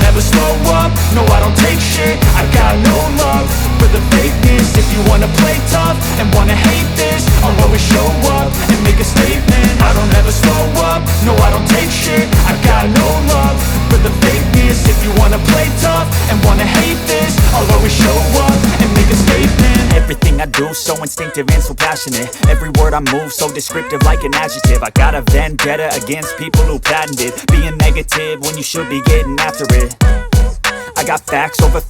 never slow up, no I don't take shit. I got no love for the fakeness. If you wanna play tough and wanna hate this, I'll always show up and make a statement. I don't ever slow up, no I don't take shit. I got no love for the fakeness. If you wanna play tough and wanna hate this, I'll always show up and make a statement. Everything I do so instinctive and so passionate. Every word I move so descriptive like an adjective. I got a vendetta against people who patented being negative when you should be getting after it. I got facts over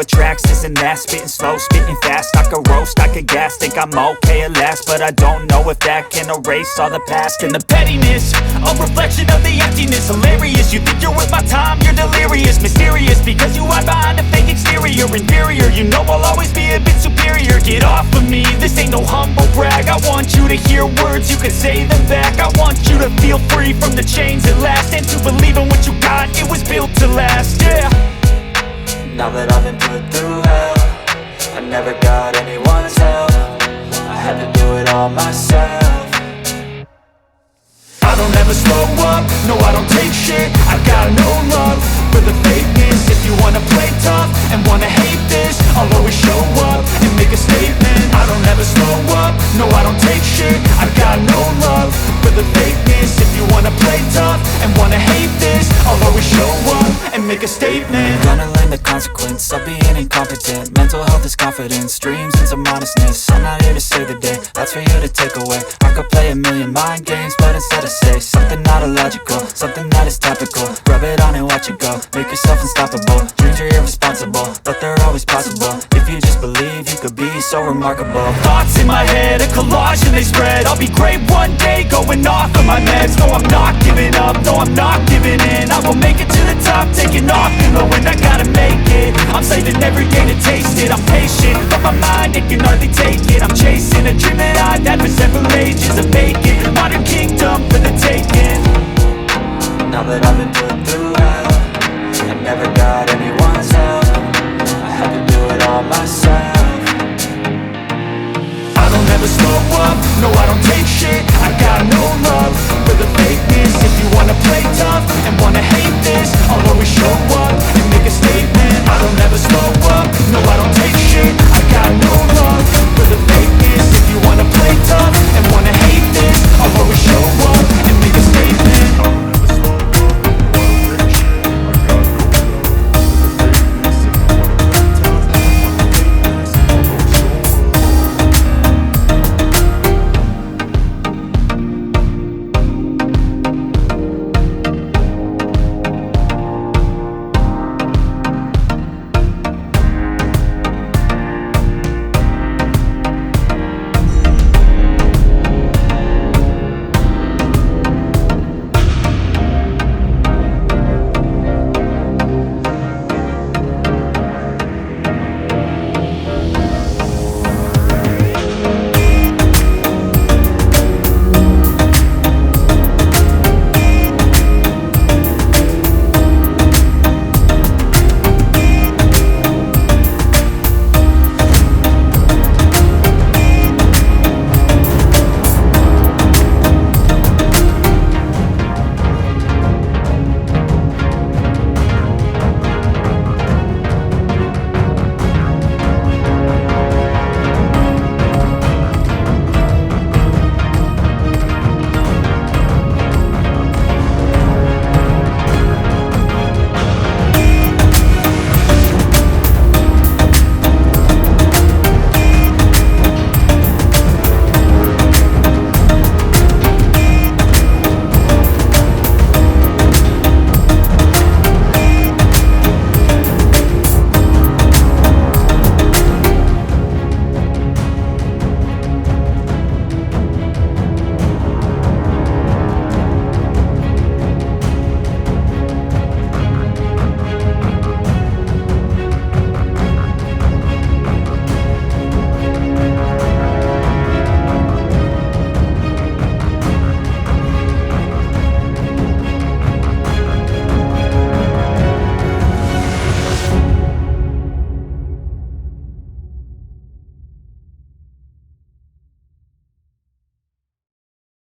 tracks, this and that. Spitting slow, spitting fast. I could roast, I could gas. Think I'm okay at last, but I don't know if that can erase all the past. And the pettiness, a reflection of the emptiness. Hilarious, you think you're worth my time, you're delirious. Mysterious, because you hide behind a fake exterior. Inferior, you know I'll always be a bit superior. Get off of me, this ain't no humble brag. I want you to hear words, you can say them back. I want you to feel free from the chains at last, and to believe in what you got, it was built to last, yeah. Now that I've been put through hell, I never got anyone's help. I had to do it all myself. I don't ever slow up, no I don't take shit. I got no love for the fakeness. If you wanna play tough and wanna hate this, I'll always show up and make a statement. I don't ever slow up, no I don't take shit. I got no love for the fakeness. If you wanna play tough and wanna hate this, I'll always show up and make a statement. Gonna learn the consequence of being incompetent. Mental health is confidence, dreams and some modestness. I'm not here to save the day, that's for you to take away. I could play a million mind games, but instead I say something not illogical, something that is topical. Rub it on and watch it go, make yourself unstoppable. Dreams are irresponsible, but they're always possible. If you just believe, you could be so remarkable. Thoughts in my head, a collage and they spread. I'll be great one day, going off of my meds. No, I'm not giving up, no, I'm not giving in. I will make it to the top, taking off and knowing I gotta make it. I'm saving every day to taste it. I'm patient, but my mind, it can hardly take it. I'm chasing a dream that I've had for several ages. A vacant, modern kingdom for the taking. Now that I've been put through hell, I never got anyone's help. I had to do it all myself. I don't ever slow up, no I don't take shit. I got no love for the fakeness. If you wanna play tough and